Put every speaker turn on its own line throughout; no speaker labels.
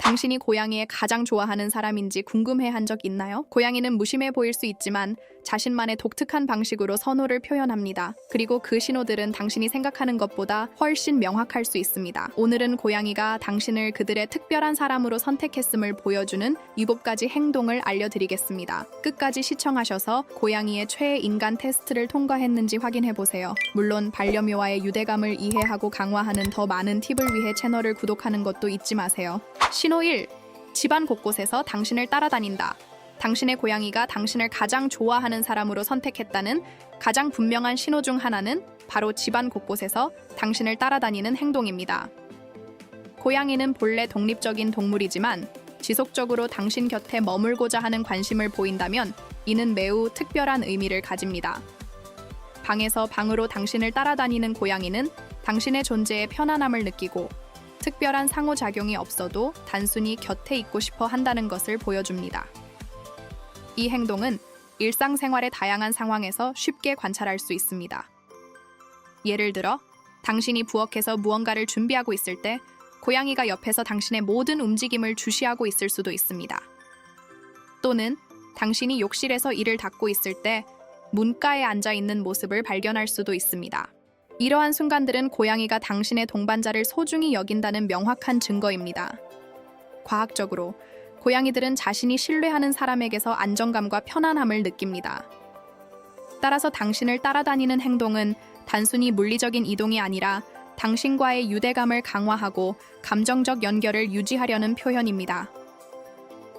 당신이 고양이에 가장 좋아하는 사람인지 궁금해한 적 있나요? 고양이는 무심해 보일 수 있지만 자신만의 독특한 방식으로 선호를 표현합니다. 그리고 그 신호들은 당신이 생각하는 것보다 훨씬 명확할 수 있습니다. 오늘은 고양이가 당신을 그들의 특별한 사람으로 선택했음을 보여주는 7가지 행동을 알려드리겠습니다. 끝까지 시청하셔서 고양이의 최애 인간 테스트를 통과했는지 확인해보세요. 물론 반려묘와의 유대감을 이해하고 강화하는 더 많은 팁을 위해 채널을 구독하는 것도 잊지 마세요. 신호 1. 집안 곳곳에서 당신을 따라다닌다. 당신의 고양이가 당신을 가장 좋아하는 사람으로 선택했다는 가장 분명한 신호 중 하나는 바로 집안 곳곳에서 당신을 따라다니는 행동입니다. 고양이는 본래 독립적인 동물이지만 지속적으로 당신 곁에 머물고자 하는 관심을 보인다면 이는 매우 특별한 의미를 가집니다. 방에서 방으로 당신을 따라다니는 고양이는 당신의 존재에 편안함을 느끼고 특별한 상호작용이 없어도 단순히 곁에 있고 싶어 한다는 것을 보여줍니다. 이 행동은 일상생활의 다양한 상황에서 쉽게 관찰할 수 있습니다. 예를 들어, 당신이 부엌에서 무언가를 준비하고 있을 때 고양이가 옆에서 당신의 모든 움직임을 주시하고 있을 수도 있습니다. 또는 당신이 욕실에서 이를 닦고 있을 때 문가에 앉아 있는 모습을 발견할 수도 있습니다. 이러한 순간들은 고양이가 당신의 동반자를 소중히 여긴다는 명확한 증거입니다. 과학적으로 고양이들은 자신이 신뢰하는 사람에게서 안정감과 편안함을 느낍니다. 따라서 당신을 따라다니는 행동은 단순히 물리적인 이동이 아니라 당신과의 유대감을 강화하고 감정적 연결을 유지하려는 표현입니다.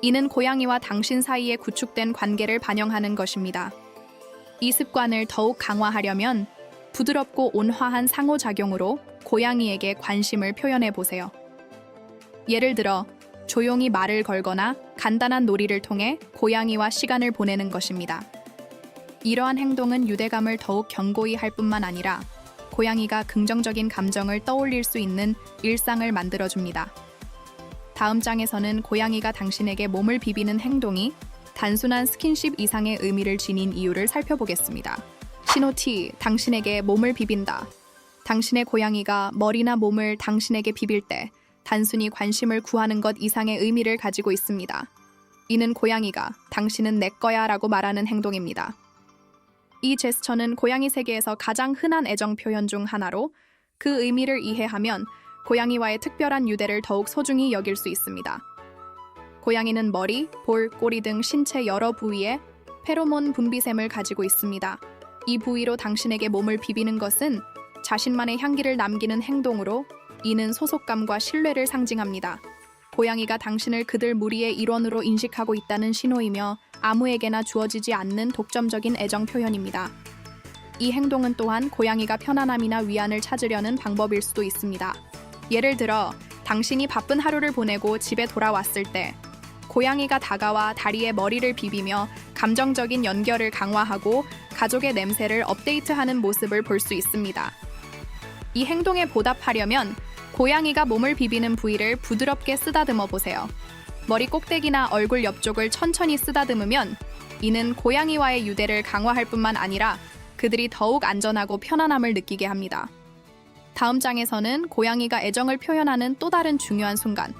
이는 고양이와 당신 사이에 구축된 관계를 반영하는 것입니다. 이 습관을 더욱 강화하려면 부드럽고 온화한 상호작용으로 고양이에게 관심을 표현해 보세요. 예를 들어, 조용히 말을 걸거나 간단한 놀이를 통해 고양이와 시간을 보내는 것입니다. 이러한 행동은 유대감을 더욱 견고히 할 뿐만 아니라 고양이가 긍정적인 감정을 떠올릴 수 있는 일상을 만들어줍니다. 다음 장에서는 고양이가 당신에게 몸을 비비는 행동이 단순한 스킨십 이상의 의미를 지닌 이유를 살펴보겠습니다. 신호 T. 당신에게 몸을 비빈다. 당신의 고양이가 머리나 몸을 당신에게 비빌 때 단순히 관심을 구하는 것 이상의 의미를 가지고 있습니다. 이는 고양이가 당신은 내 거야 라고 말하는 행동입니다. 이 제스처는 고양이 세계에서 가장 흔한 애정 표현 중 하나로 그 의미를 이해하면 고양이와의 특별한 유대를 더욱 소중히 여길 수 있습니다. 고양이는 머리, 볼, 꼬리 등 신체 여러 부위에 페로몬 분비샘을 가지고 있습니다. 이 부위로 당신에게 몸을 비비는 것은 자신만의 향기를 남기는 행동으로 이는 소속감과 신뢰를 상징합니다. 고양이가 당신을 그들 무리의 일원으로 인식하고 있다는 신호이며 아무에게나 주어지지 않는 독점적인 애정 표현입니다. 이 행동은 또한 고양이가 편안함이나 위안을 찾으려는 방법일 수도 있습니다. 예를 들어, 당신이 바쁜 하루를 보내고 집에 돌아왔을 때 고양이가 다가와 다리에 머리를 비비며 감정적인 연결을 강화하고 가족의 냄새를 업데이트하는 모습을 볼 수 있습니다. 이 행동에 보답하려면 고양이가 몸을 비비는 부위를 부드럽게 쓰다듬어 보세요. 머리 꼭대기나 얼굴 옆쪽을 천천히 쓰다듬으면 이는 고양이와의 유대를 강화할 뿐만 아니라 그들이 더욱 안전하고 편안함을 느끼게 합니다. 다음 장에서는 고양이가 애정을 표현하는 또 다른 중요한 순간,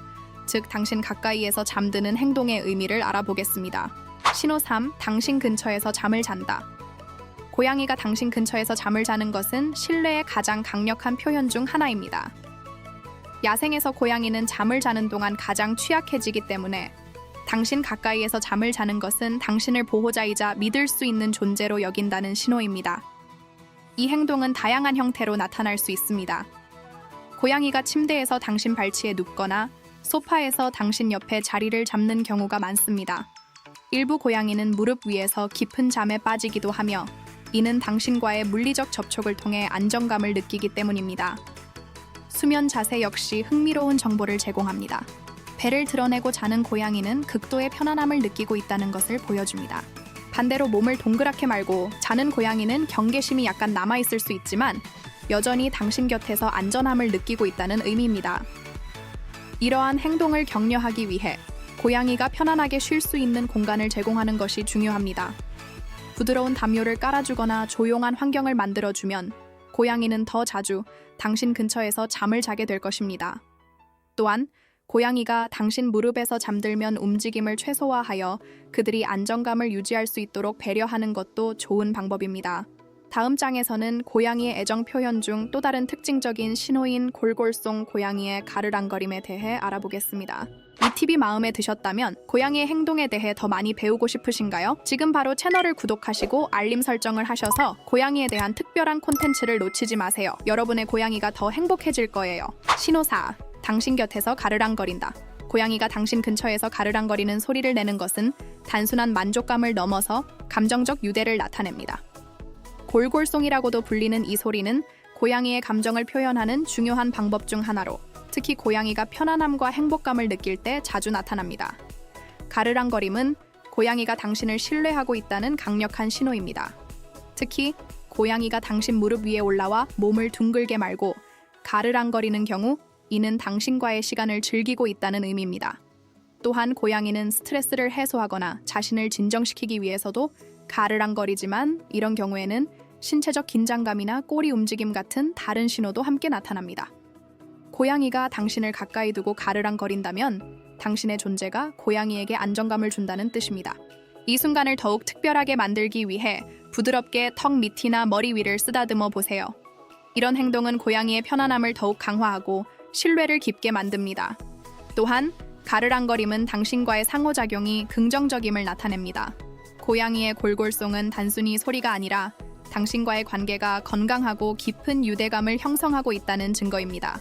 즉 당신 가까이에서 잠드는 행동의 의미를 알아보겠습니다. 신호 3. 당신 근처에서 잠을 잔다. 고양이가 당신 근처에서 잠을 자는 것은 신뢰의 가장 강력한 표현 중 하나입니다. 야생에서 고양이는 잠을 자는 동안 가장 취약해지기 때문에 당신 가까이에서 잠을 자는 것은 당신을 보호자이자 믿을 수 있는 존재로 여긴다는 신호입니다. 이 행동은 다양한 형태로 나타날 수 있습니다. 고양이가 침대에서 당신 발치에 눕거나 소파에서 당신 옆에 자리를 잡는 경우가 많습니다. 일부 고양이는 무릎 위에서 깊은 잠에 빠지기도 하며 이는 당신과의 물리적 접촉을 통해 안정감을 느끼기 때문입니다. 수면 자세 역시 흥미로운 정보를 제공합니다. 배를 드러내고 자는 고양이는 극도의 편안함을 느끼고 있다는 것을 보여줍니다. 반대로 몸을 동그랗게 말고 자는 고양이는 경계심이 약간 남아있을 수 있지만 여전히 당신 곁에서 안전함을 느끼고 있다는 의미입니다. 이러한 행동을 격려하기 위해 고양이가 편안하게 쉴 수 있는 공간을 제공하는 것이 중요합니다. 부드러운 담요를 깔아주거나 조용한 환경을 만들어주면 고양이는 더 자주 당신 근처에서 잠을 자게 될 것입니다. 또한 고양이가 당신 무릎에서 잠들면 움직임을 최소화하여 그들이 안정감을 유지할 수 있도록 배려하는 것도 좋은 방법입니다. 다음 장에서는 고양이의 애정 표현 중 또 다른 특징적인 신호인 골골송 고양이의 가르랑거림에 대해 알아보겠습니다. 이 팁이 마음에 드셨다면 고양이의 행동에 대해 더 많이 배우고 싶으신가요? 지금 바로 채널을 구독하시고 알림 설정을 하셔서 고양이에 대한 특별한 콘텐츠를 놓치지 마세요. 여러분의 고양이가 더 행복해질 거예요. 신호 4. 당신 곁에서 가르랑거린다. 고양이가 당신 근처에서 가르랑거리는 소리를 내는 것은 단순한 만족감을 넘어서 감정적 유대를 나타냅니다. 골골송이라고도 불리는 이 소리는 고양이의 감정을 표현하는 중요한 방법 중 하나로, 특히 고양이가 편안함과 행복감을 느낄 때 자주 나타납니다. 가르랑거림은 고양이가 당신을 신뢰하고 있다는 강력한 신호입니다. 특히 고양이가 당신 무릎 위에 올라와 몸을 둥글게 말고 가르랑거리는 경우, 이는 당신과의 시간을 즐기고 있다는 의미입니다. 또한 고양이는 스트레스를 해소하거나 자신을 진정시키기 위해서도 가르랑거리지만, 이런 경우에는 신체적 긴장감이나 꼬리 움직임 같은 다른 신호도 함께 나타납니다. 고양이가 당신을 가까이 두고 가르랑거린다면 당신의 존재가 고양이에게 안정감을 준다는 뜻입니다. 이 순간을 더욱 특별하게 만들기 위해 부드럽게 턱 밑이나 머리 위를 쓰다듬어 보세요. 이런 행동은 고양이의 편안함을 더욱 강화하고 신뢰를 깊게 만듭니다. 또한 가르랑거림은 당신과의 상호작용이 긍정적임을 나타냅니다. 고양이의 골골송은 단순히 소리가 아니라 당신과의 관계가 건강하고 깊은 유대감을 형성하고 있다는 증거입니다.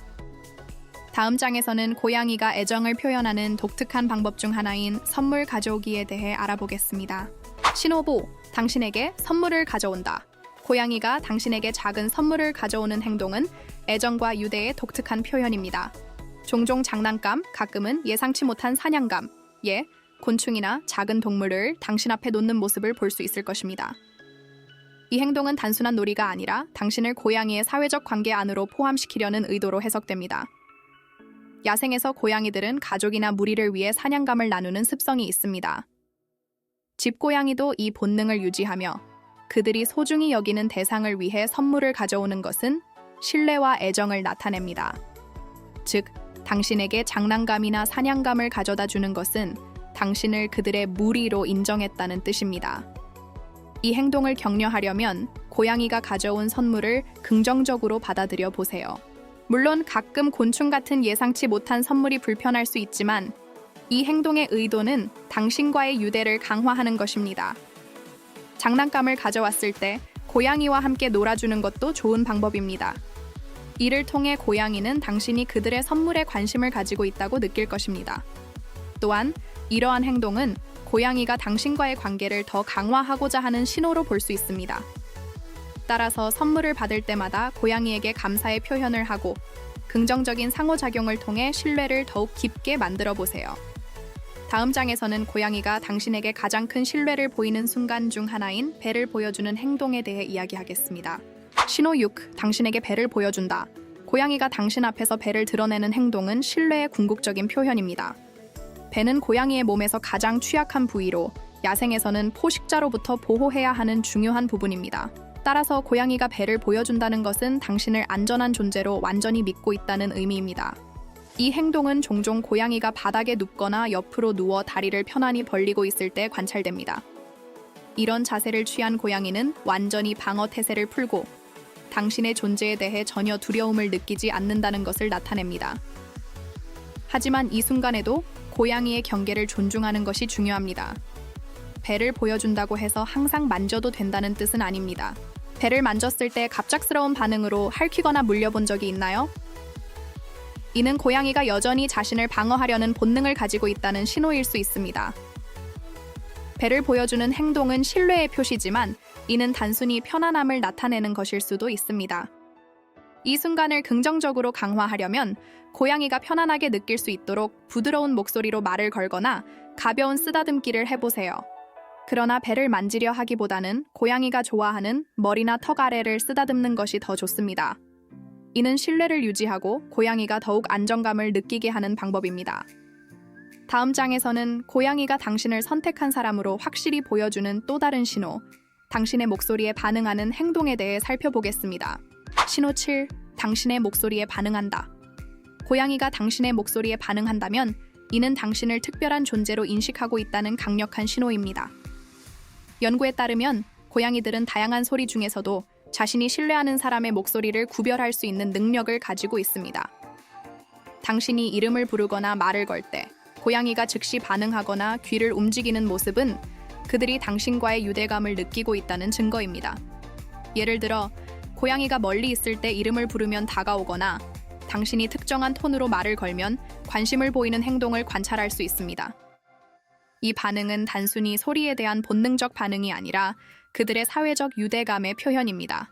다음 장에서는 고양이가 애정을 표현하는 독특한 방법 중 하나인 선물 가져오기에 대해 알아보겠습니다. 신호 5. 당신에게 선물을 가져온다. 고양이가 당신에게 작은 선물을 가져오는 행동은 애정과 유대의 독특한 표현입니다. 종종 장난감, 가끔은 예상치 못한 사냥감, 곤충이나 작은 동물을 당신 앞에 놓는 모습을 볼 수 있을 것입니다. 이 행동은 단순한 놀이가 아니라 당신을 고양이의 사회적 관계 안으로 포함시키려는 의도로 해석됩니다. 야생에서 고양이들은 가족이나 무리를 위해 사냥감을 나누는 습성이 있습니다. 집고양이도 이 본능을 유지하며 그들이 소중히 여기는 대상을 위해 선물을 가져오는 것은 신뢰와 애정을 나타냅니다. 즉, 당신에게 장난감이나 사냥감을 가져다 주는 것은 당신을 그들의 무리로 인정했다는 뜻입니다. 이 행동을 격려하려면 고양이가 가져온 선물을 긍정적으로 받아들여 보세요. 물론 가끔 곤충 같은 예상치 못한 선물이 불편할 수 있지만, 이 행동의 의도는 당신과의 유대를 강화하는 것입니다. 장난감을 가져왔을 때 고양이와 함께 놀아주는 것도 좋은 방법입니다. 이를 통해 고양이는 당신이 그들의 선물에 관심을 가지고 있다고 느낄 것입니다. 또한 이러한 행동은 고양이가 당신과의 관계를 더 강화하고자 하는 신호로 볼 수 있습니다. 따라서 선물을 받을 때마다 고양이에게 감사의 표현을 하고 긍정적인 상호작용을 통해 신뢰를 더욱 깊게 만들어 보세요. 다음 장에서는 고양이가 당신에게 가장 큰 신뢰를 보이는 순간 중 하나인 배를 보여주는 행동에 대해 이야기하겠습니다. 신호 6. 당신에게 배를 보여준다. 고양이가 당신 앞에서 배를 드러내는 행동은 신뢰의 궁극적인 표현입니다. 배는 고양이의 몸에서 가장 취약한 부위로 야생에서는 포식자로부터 보호해야 하는 중요한 부분입니다. 따라서 고양이가 배를 보여준다는 것은 당신을 안전한 존재로 완전히 믿고 있다는 의미입니다. 이 행동은 종종 고양이가 바닥에 눕거나 옆으로 누워 다리를 편안히 벌리고 있을 때 관찰됩니다. 이런 자세를 취한 고양이는 완전히 방어 태세를 풀고 당신의 존재에 대해 전혀 두려움을 느끼지 않는다는 것을 나타냅니다. 하지만 이 순간에도 고양이의 경계를 존중하는 것이 중요합니다. 배를 보여준다고 해서 항상 만져도 된다는 뜻은 아닙니다. 배를 만졌을 때 갑작스러운 반응으로 핥히거나 물려본 적이 있나요? 이는 고양이가 여전히 자신을 방어하려는 본능을 가지고 있다는 신호일 수 있습니다. 배를 보여주는 행동은 신뢰의 표시지만 이는 단순히 편안함을 나타내는 것일 수도 있습니다. 이 순간을 긍정적으로 강화하려면 고양이가 편안하게 느낄 수 있도록 부드러운 목소리로 말을 걸거나 가벼운 쓰다듬기를 해보세요. 그러나 배를 만지려 하기보다는 고양이가 좋아하는 머리나 턱 아래를 쓰다듬는 것이 더 좋습니다. 이는 신뢰를 유지하고 고양이가 더욱 안정감을 느끼게 하는 방법입니다. 다음 장에서는 고양이가 당신을 선택한 사람으로 확실히 보여주는 또 다른 신호, 당신의 목소리에 반응하는 행동에 대해 살펴보겠습니다. 신호 7. 당신의 목소리에 반응한다. 고양이가 당신의 목소리에 반응한다면 이는 당신을 특별한 존재로 인식하고 있다는 강력한 신호입니다. 연구에 따르면 고양이들은 다양한 소리 중에서도 자신이 신뢰하는 사람의 목소리를 구별할 수 있는 능력을 가지고 있습니다. 당신이 이름을 부르거나 말을 걸 때 고양이가 즉시 반응하거나 귀를 움직이는 모습은 그들이 당신과의 유대감을 느끼고 있다는 증거입니다. 예를 들어, 고양이가 멀리 있을 때 이름을 부르면 다가오거나 당신이 특정한 톤으로 말을 걸면 관심을 보이는 행동을 관찰할 수 있습니다. 이 반응은 단순히 소리에 대한 본능적 반응이 아니라 그들의 사회적 유대감의 표현입니다.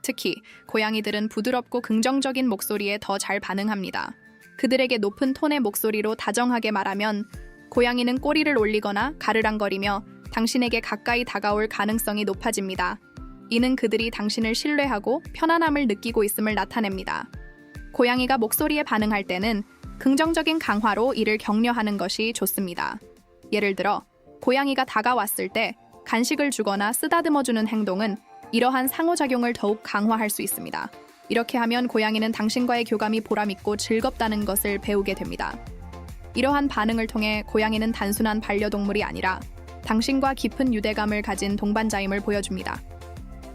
특히 고양이들은 부드럽고 긍정적인 목소리에 더 잘 반응합니다. 그들에게 높은 톤의 목소리로 다정하게 말하면 고양이는 꼬리를 올리거나 가르랑거리며 당신에게 가까이 다가올 가능성이 높아집니다. 이는 그들이 당신을 신뢰하고 편안함을 느끼고 있음을 나타냅니다. 고양이가 목소리에 반응할 때는 긍정적인 강화로 이를 격려하는 것이 좋습니다. 예를 들어, 고양이가 다가왔을 때 간식을 주거나 쓰다듬어주는 행동은 이러한 상호작용을 더욱 강화할 수 있습니다. 이렇게 하면 고양이는 당신과의 교감이 보람있고 즐겁다는 것을 배우게 됩니다. 이러한 반응을 통해 고양이는 단순한 반려동물이 아니라 당신과 깊은 유대감을 가진 동반자임을 보여줍니다.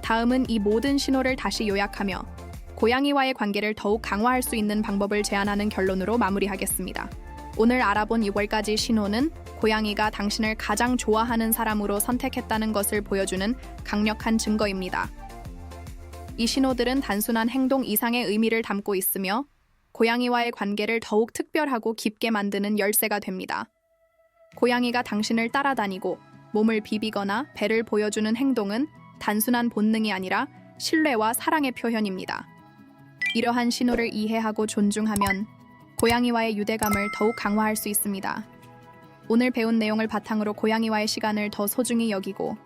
다음은 이 모든 신호를 다시 요약하며 고양이와의 관계를 더욱 강화할 수 있는 방법을 제안하는 결론으로 마무리하겠습니다. 오늘 알아본 6가지 신호는 고양이가 당신을 가장 좋아하는 사람으로 선택했다는 것을 보여주는 강력한 증거입니다. 이 신호들은 단순한 행동 이상의 의미를 담고 있으며 고양이와의 관계를 더욱 특별하고 깊게 만드는 열쇠가 됩니다. 고양이가 당신을 따라다니고 몸을 비비거나 배를 보여주는 행동은 단순한 본능이 아니라 신뢰와 사랑의 표현입니다. 이러한 신호를 이해하고 존중하면 고양이와의 유대감을 더욱 강화할 수 있습니다. 오늘 배운 내용을 바탕으로 고양이와의 시간을 더 소중히 여기고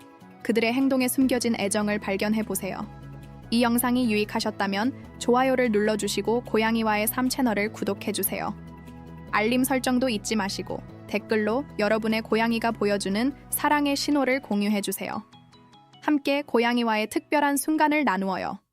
그들의 행동에 숨겨진 애정을 발견해 보세요. 이 영상이 유익하셨다면 좋아요를 눌러주시고 고양이와의 삶 채널을 구독해주세요. 알림 설정도 잊지 마시고 댓글로 여러분의 고양이가 보여주는 사랑의 신호를 공유해주세요. 함께 고양이와의 특별한 순간을 나누어요.